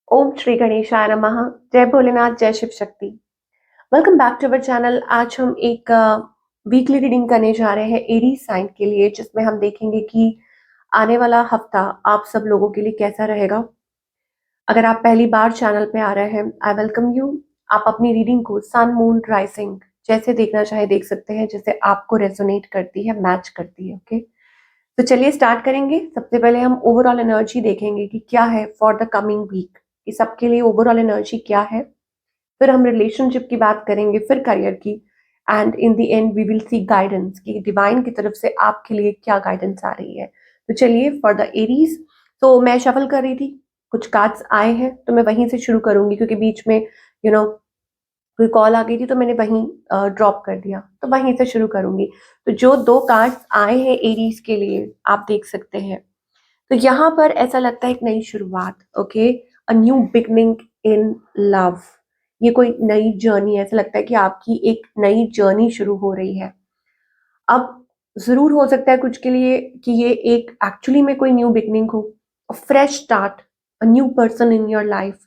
ओम श्री गणेशाय नमः। जय भोलेनाथ, जय Shiv Shakti. Welcome back to our channel. आज हम एक वीकली रीडिंग करने जा रहे हैं एरीज साइन के लिए, जिसमें हम देखेंगे कि आने वाला हफ्ता आप सब लोगों के लिए कैसा रहेगा। अगर आप पहली बार चैनल पे आ रहे हैं, आई वेलकम यू। आप अपनी रीडिंग को सन, मून, राइजिंग जैसे देखना चाहे देख सकते हैं, जैसे आपको रेजोनेट करती है, मैच करती है। ओके, तो चलिए स्टार्ट करेंगे। सबसे पहले हम ओवरऑल एनर्जी देखेंगे कि क्या है फॉर द कमिंग वीक, कि सबके लिए ओवरऑल एनर्जी क्या है। फिर हम रिलेशनशिप की बात करेंगे, फिर करियर की, and in the end we will see guidance कि डिवाइन की तरफ से आपके लिए क्या गाइडेंस आ रही है। तो चलिए फॉर द एरीज, तो मैं शफल कर रही थी, कुछ कार्ड्स आए हैं तो मैं वहीं से शुरू करूंगी, क्योंकि बीच में कोई कॉल आ गई थी तो मैंने वहीं ड्रॉप कर दिया, तो वहीं से शुरू करूंगी। तो जो दो कार्ड्स आए हैं एरीज के लिए आप देख सकते हैं। तो यहाँ पर ऐसा लगता है एक नई शुरुआत। Okay, a new beginning in love. ये कोई नई जर्नी है, ऐसा लगता है कि आपकी एक नई जर्नी शुरू हो रही है। अब जरूर हो सकता है कुछ के लिए कि ये एक एक्चुअली में कोई न्यू बिगनिंग हो, fresh start, a new person in your life,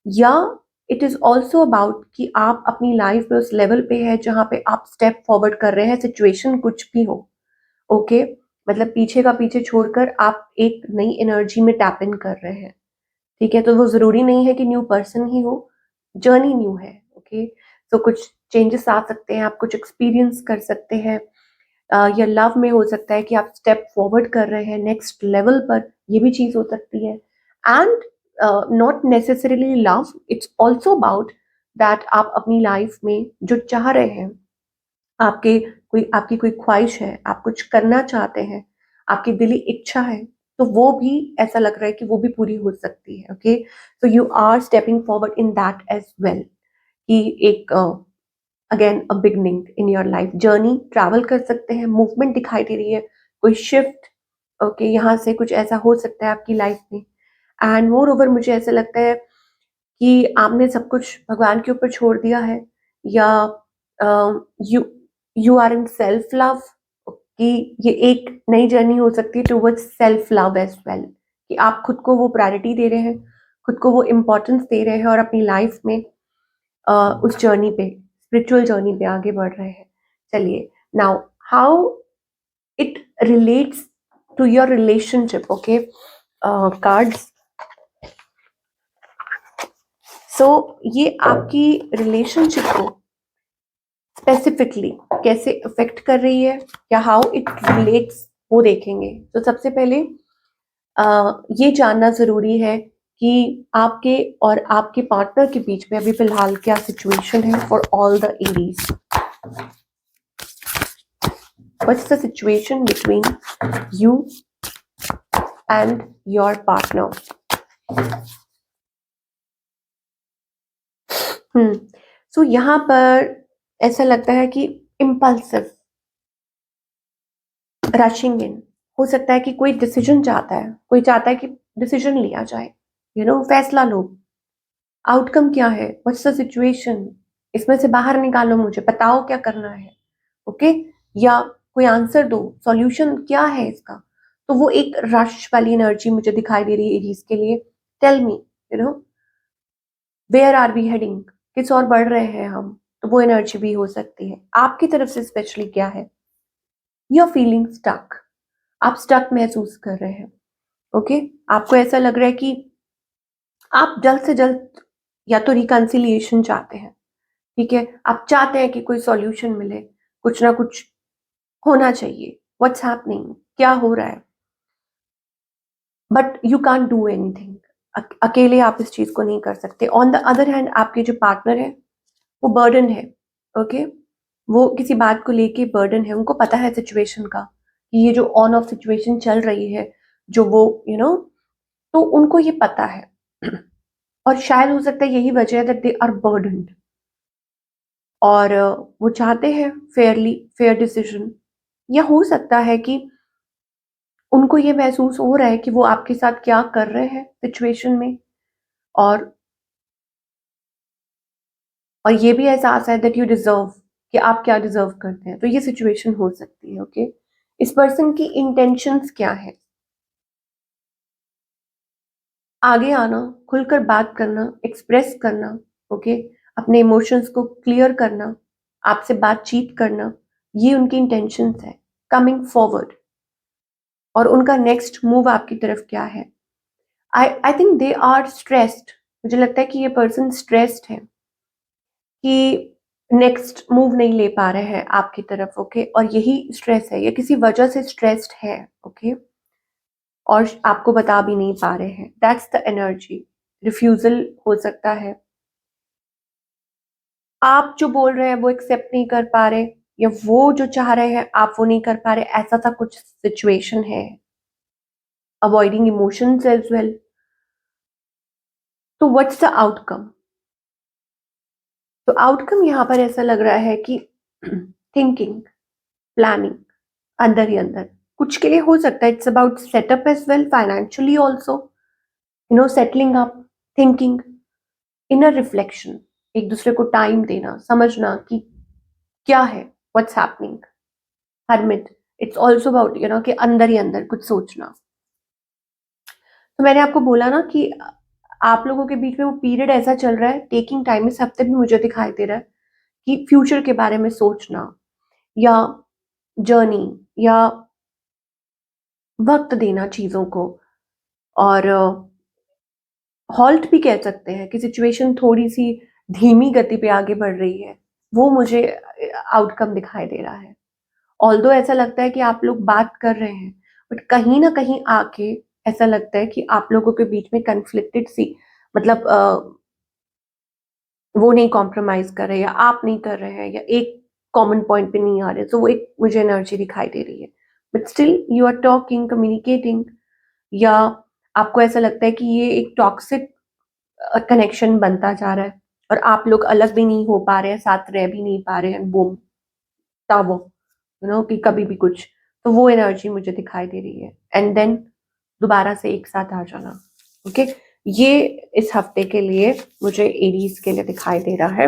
या इट इज ऑल्सो अबाउट कि आप अपनी लाइफ में उस लेवल पे है जहां पे आप स्टेप फॉरवर्ड कर रहे हैं, सिचुएशन कुछ भी हो। ओके, मतलब पीछे का पीछे छोड़कर आप एक नई एनर्जी में टैप इन कर रहे हैं। ठीक है, तो वो जरूरी नहीं है कि न्यू पर्सन ही हो, जर्नी न्यू है। ओके, तो कुछ चेंजेस आ सकते हैं, आप कुछ एक्सपीरियंस कर सकते हैं, या लव में हो सकता है कि आप स्टेप फॉरवर्ड कर रहे हैं नेक्स्ट लेवल पर, ये भी चीज हो सकती है। And not necessarily love, it's also about that आप अपनी लाइफ में जो चाह रहे हैं, आपकी कोई ख्वाहिश है, आप कुछ करना चाहते हैं, आपकी दिली इच्छा है, तो वो भी ऐसा लग रहा है कि वो भी पूरी हो सकती है। Okay, so you are stepping forward in that as well, कि एक again a beginning in your life, journey travel कर सकते हैं, मूवमेंट दिखाई दे रही है, कोई शिफ्ट। ओके, यहाँ से कुछ ऐसा हो सकता है आपकी लाइफ में। एंड मोर ओवर मुझे ऐसा लगता है कि आपने सब कुछ भगवान के ऊपर छोड़ दिया है, या you you are in self love, कि ये एक नई जर्नी हो सकती है towards self love as well, कि आप खुद को वो प्रायोरिटी दे रहे हैं, खुद को वो इम्पोर्टेंस दे रहे हैं, और अपनी लाइफ में उस जर्नी पे, स्पिरिचुअल जर्नी पे आगे बढ़ रहे हैं। चलिए, now how it relates to your relationship. Okay, cards, so ये आपकी रिलेशनशिप को स्पेसिफिकली कैसे अफेक्ट कर रही है, या हाउ इट रिलेट्स, वो देखेंगे। तो सबसे पहले ये जानना जरूरी है कि आपके और आपके पार्टनर के बीच में अभी फिलहाल क्या सिचुएशन है for all the Aries. What's the situation between you and your partner. So यहाँ पर ऐसा लगता है कि इम्पल्सिव, रशिंग इन, हो सकता है कि कोई डिसीजन चाहता है, कोई चाहता है कि डिसीजन लिया जाए, फैसला लो। आउटकम क्या है, व्हाट्स द सिचुएशन, इसमें से बाहर निकालो, मुझे बताओ क्या करना है। ओके, या कोई आंसर दो, सॉल्यूशन क्या है इसका। तो वो एक रश वाली एनर्जी मुझे दिखाई दे रही है एरीज के लिए। Tell me, where are we heading, किस और बढ़ रहे हैं हम। तो वो एनर्जी भी हो सकती है आपकी तरफ से। स्पेशली क्या है, यू आर फीलिंग स्टक, आप स्टक महसूस कर रहे हैं। ओके, आपको ऐसा लग रहा है कि आप जल्द से जल्द या तो रिकंसिलिएशन चाहते हैं। ठीक है, आप चाहते हैं कि कोई सॉल्यूशन मिले, कुछ ना कुछ होना चाहिए। व्हाट्स हैपनिंग, क्या हो रहा है, but you can't do anything. अकेले आप इस चीज को नहीं कर सकते। ऑन द अदर हैंड, आपके जो पार्टनर है वो बर्डन है। ओके, वो किसी बात को लेके बर्डन है, उनको पता है सिचुएशन का, कि ये जो ऑन ऑफ सिचुएशन चल रही है, जो वो तो उनको ये पता है। और शायद हो सकता है यही वजह है दैट दे आर बर्डन्ड, और वो चाहते हैं फेयर डिसीजन। या हो सकता है कि उनको ये महसूस हो रहा है कि वो आपके साथ क्या कर रहे हैं सिचुएशन में, और ये भी एहसास है दैट यू डिजर्व, कि आप क्या डिजर्व करते हैं। तो ये सिचुएशन हो सकती है। ओके, इस पर्सन की इंटेंशंस क्या है, आगे आना, खुलकर बात करना, एक्सप्रेस करना, ओके, अपने इमोशंस को क्लियर करना, आपसे बातचीत करना, ये उनकी इंटेंशंस है कमिंग फॉरवर्ड। और उनका नेक्स्ट मूव आपकी तरफ क्या है? I think they are stressed. मुझे लगता है कि ये पर्सन स्ट्रेस्ड है कि नेक्स्ट मूव नहीं ले पा रहे हैं आपकी तरफ, ओके, और यही स्ट्रेस है, ये किसी वजह से स्ट्रेस्ड है, ओके, और आपको बता भी नहीं पा रहे हैं। That's the energy. रिफ्यूजल हो सकता है, आप जो बोल रहे हैं वो एक्सेप्ट नहीं कर पा रहे, या वो जो चाह रहे हैं आप वो नहीं कर पा रहे, ऐसा सा कुछ सिचुएशन है। Avoiding emotions as well. तो व्हाट्स द आउटकम? तो आउटकम यहाँ पर ऐसा लग रहा है कि थिंकिंग, प्लानिंग, अंदर ही अंदर कुछ के लिए हो सकता है। It's about setup as well, financially also, settling up, thinking, inner reflection, एक दूसरे को टाइम देना, समझना कि क्या है, what's happening, hermit. It's also about कि अंदर ही अंदर कुछ सोचना। तो मैंने आपको बोला ना कि आप लोगों के बीच में वो पीरियड ऐसा चल रहा है, टेकिंग टाइम। इस हफ्ते भी मुझे दिखाई दे रहा है कि फ्यूचर के बारे में सोचना, या जर्नी, या वक्त देना चीजों को, और हॉल्ट भी कह सकते हैं कि सिचुएशन थोड़ी सी धीमी गति पे आगे बढ़ रही है। वो मुझे आउटकम दिखाई दे रहा है। ऑल्दो ऐसा लगता है कि आप लोग बात कर रहे हैं, बट कहीं ना कहीं आके ऐसा लगता है कि आप लोगों के बीच में कन्फ्लिक्टेड सी, मतलब वो नहीं कॉम्प्रोमाइज कर रहे, या आप नहीं कर रहे हैं, या एक कॉमन पॉइंट पे नहीं आ रहे। तो वो एक मुझे एनर्जी दिखाई दे रही है, but still you are talking, communicating, या आपको ऐसा लगता है कि ये एक टॉक्सिक कनेक्शन बनता जा रहा है, और आप लोग अलग भी नहीं हो पा रहे हैं, साथ रह भी नहीं पा रहे हैं, बूम तावो, कि कभी भी कुछ। तो वो एनर्जी मुझे दिखाई दे रही है, एंड देन दोबारा से एक साथ आ जाना, ओके। ये इस हफ्ते के लिए मुझे एरीज के लिए दिखाई दे रहा है।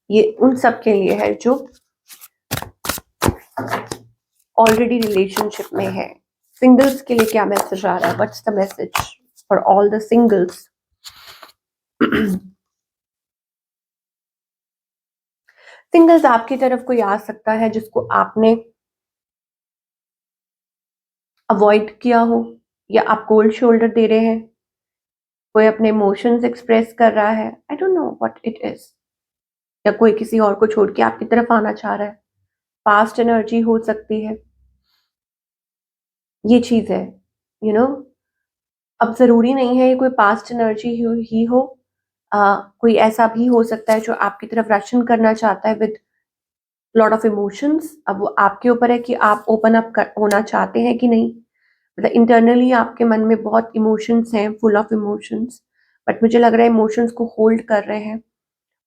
ये उन सब के लिए है जो ऑलरेडी रिलेशनशिप में है। सिंगल्स के लिए क्या मैसेज आ रहा है? What's the message for all the singles? Singles, आपकी तरफ कोई आ सकता है जिसको आपने अवॉइड किया हो, या आप कोल्ड शोल्डर दे रहे हैं। कोई अपने इमोशंस एक्सप्रेस कर रहा है, I don't know what it is, या कोई किसी और को छोड़ के आपकी तरफ आना चाह रहा है। पास्ट एनर्जी हो सकती है, ये चीज है, यू you नो know? अब जरूरी नहीं है ये कोई पास्ट एनर्जी ही हो। कोई ऐसा भी हो सकता है जो आपकी तरफ रशन करना चाहता है विद लॉट ऑफ इमोशंस। अब वो आपके ऊपर है कि आप ओपन अप होना चाहते हैं कि नहीं। मतलब इंटरनली आपके मन में बहुत इमोशंस हैं, फुल ऑफ इमोशंस, बट मुझे लग रहा है इमोशंस को होल्ड कर रहे हैं,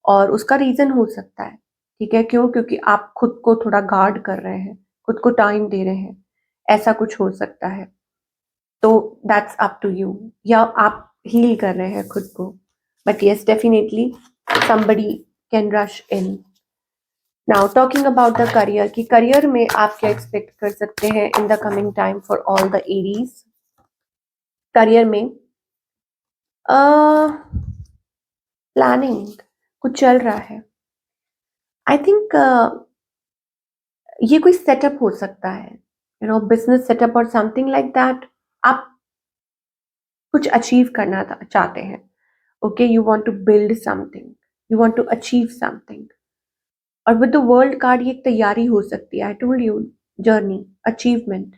और उसका रीजन हो सकता है, ठीक है, क्यों? क्योंकि आप खुद को थोड़ा गार्ड कर रहे हैं, खुद को टाइम दे रहे हैं, ऐसा कुछ हो सकता है। तो दैट्स अप टू यू, या आप हील कर रहे हैं खुद को। But yes, definitely somebody can rush in. Now talking about the career, कि करियर में आप क्या एक्सपेक्ट कर सकते हैं in the coming time for all the Aries. Career में प्लानिंग कुछ चल रहा है। आई थिंक ये कोई सेटअप हो सकता है, बिजनेस सेटअप और समथिंग लाइक दैट। आप कुछ अचीव करना चाहते हैं, okay, you want to build something, you want to achieve something. और विद द वर्ल्ड कार्ड ये एक तैयारी हो सकती है। I told you, journey, achievement.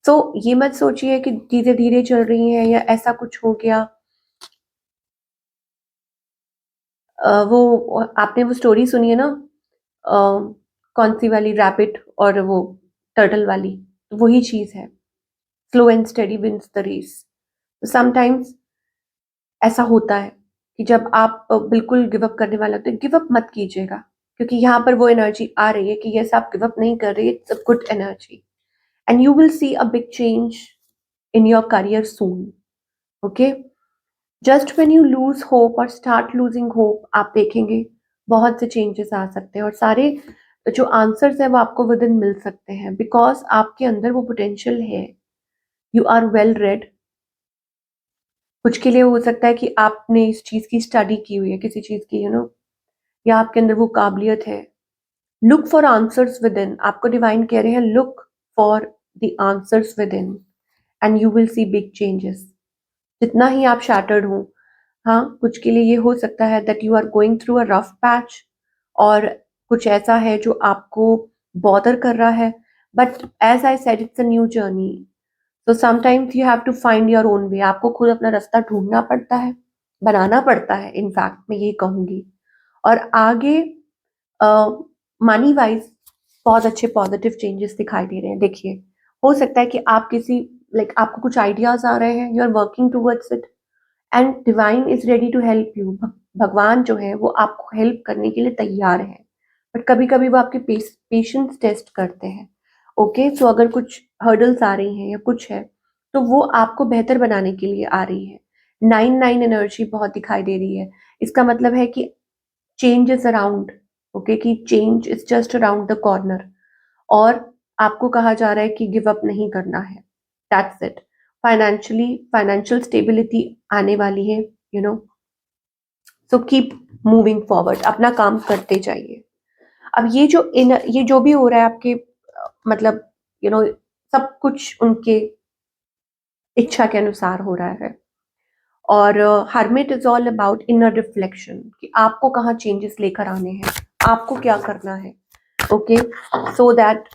तो ये मत सोचिए कि धीरे धीरे चल रही हैं या ऐसा कुछ हो गया। वो आपने वो स्टोरी सुनी है ना, कौन सी वाली, रैपिड और वो टर्टल वाली? तो वही चीज है, slow and steady wins the race. Sometimes ऐसा होता है कि जब आप बिल्कुल गिव अप करने वाले होते हैं, गिव अप मत कीजिएगा, क्योंकि यहाँ पर वो एनर्जी आ रही है कि यस, आप गिव अप नहीं कर रही, it's a good energy, and you will see a big change in your career soon, okay. Just when you lose hope और स्टार्ट लूजिंग होप, आप देखेंगे बहुत से चेंजेस आ सकते हैं, और सारे जो आंसर्स है वो आपको विद इन मिल सकते हैं, बिकॉज आपके अंदर वो पोटेंशियल है। यू आर वेल रेड, कुछ के लिए हो सकता है कि आपने इस चीज की स्टडी की हुई है, किसी चीज की, या आपके अंदर वो काबिलियत है। Look for answers with in, आपको डिवाइन कह रहे हैं look for the answers with in and you will see big changes. जितना ही आप शैटर्ड हो, हाँ, कुछ के लिए ये हो सकता है that you are going through a rough patch, और कुछ ऐसा है जो आपको बॉदर कर रहा है, but as I said it's a new journey. तो sometimes you have to find your own way, आपको खुद अपना रास्ता ढूंढना पड़ता है, बनाना पड़ता है, इनफैक्ट मैं ये कहूंगी। और आगे मनी वाइज बहुत अच्छे पॉजिटिव चेंजेस दिखाई दे रहे हैं। देखिए, हो सकता है कि आप किसी आपको कुछ आइडियाज आ रहे हैं, you are working towards it and divine is ready to help you. भगवान जो है वो आपको हेल्प करने के लिए तैयार है, बट कभी कभी वो आपके पेशेंस टेस्ट करते हैं। ओके, सो अगर कुछ हर्डल्स आ रही हैं या कुछ है, तो वो आपको बेहतर बनाने के लिए आ रही है। 9-9 एनर्जी बहुत दिखाई दे रही है। इसका मतलब है कि चेंज इज अराउंड। ओके, कि change is just around the corner, और आपको कहा जा रहा है कि गिव अप नहीं करना है। That's it. फाइनेंशियल स्टेबिलिटी आने वाली है, सो कीप मूविंग फॉरवर्ड, अपना काम करते जाइए। अब ये जो भी हो रहा है आपके मतलब सब कुछ उनके इच्छा के अनुसार हो रहा है। और hermit is all about inner reflection, कि आपको कहाँ चेंजेस लेकर आने हैं, आपको क्या करना है। ओके, सो दैट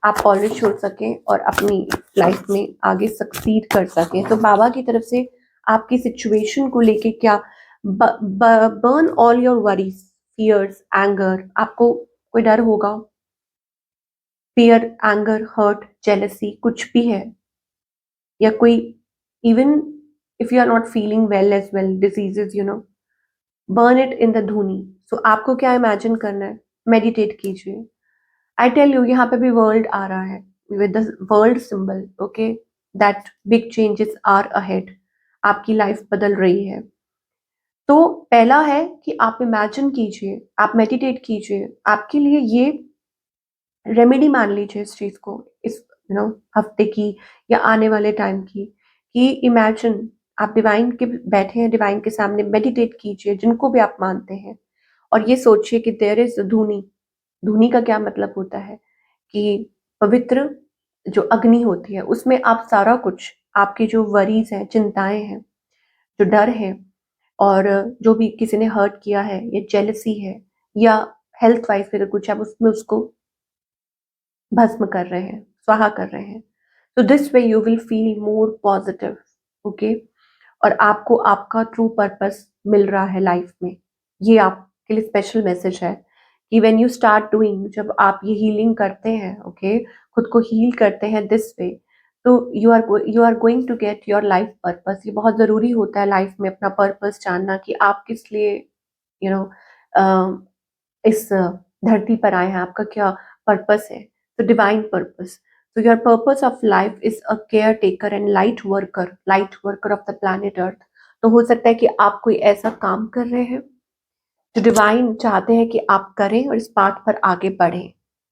आप पॉलिश हो सकें और अपनी लाइफ में आगे सक्सीड कर सकें। तो बाबा की तरफ से आपकी सिचुएशन को लेके क्या, burn all your worries, fears, anger. आपको कोई डर होगा, फियर, एंगर, हर्ट, जेलसी, कुछ भी है, या कोई, even if you are not feeling well as well, diseases, burn it in the dhuni. So आपको क्या इमेजिन करना है, मेडिटेट कीजिए। आई टेल यू, यहाँ पे भी वर्ल्ड आ रहा है with the world symbol. Okay, that big changes are ahead, आपकी लाइफ बदल रही है। तो पहला है कि आप इमेजिन कीजिए, आप मेडिटेट कीजिए। आपके लिए ये रेमेडी मान लीजिए इस चीज को, इस हफ्ते की या आने वाले टाइम की, कि इमेजिन आप डिवाइन के बैठे हैं, डिवाइन के सामने मेडिटेट कीजिए, जिनको भी आप मानते हैं, और ये सोचिए कि देयर इज धूनी। धूनी का क्या मतलब होता है कि पवित्र जो अग्नि होती है, उसमें आप सारा कुछ, आपकी जो वरीज हैं, चिंताएं हैं, जो डर है, और जो भी किसी ने हर्ट किया है, या जेलसी है, या हेल्थ वाइज अगर कुछ, आप उसमें उसको भस्म कर रहे हैं, स्वाहा कर रहे हैं। तो this way you will feel more positive. Okay, और आपको आपका ट्रू पर्पस मिल रहा है लाइफ में। ये आपके लिए स्पेशल मैसेज है कि व्हेन यू स्टार्ट डूइंग, जब आप ये हीलिंग करते हैं, ओके, खुद को हील करते हैं दिस वे, तो you are going to get your life purpose. ये बहुत जरूरी होता है लाइफ में अपना पर्पस जानना, कि आप किस लिए यू नो इस धरती पर आए हैं, आपका क्या पर्पस है। तो divine purpose, so your purpose of life is a caretaker and light worker of the planet earth। तो हो सकता है कि आप कोई ऐसा काम कर रहे हैं जो डिवाइन चाहते हैं कि आप करें, और इस पाथ पर आगे बढ़ें,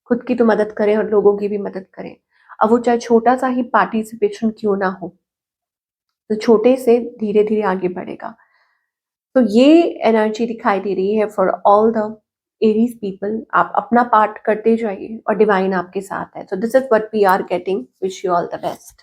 खुद की तो मदद करें और लोगों की भी मदद करें। अब वो चाहे छोटा सा ही पार्टिसिपेशन क्यों ना हो, तो छोटे से धीरे धीरे आगे बढ़ेगा। तो ये एनर्जी दिखाई दे रही है for all the Aries people. आप अपना पार्ट करते जाइए और डिवाइन आपके साथ है। So this is what we are getting. Wish you all the best.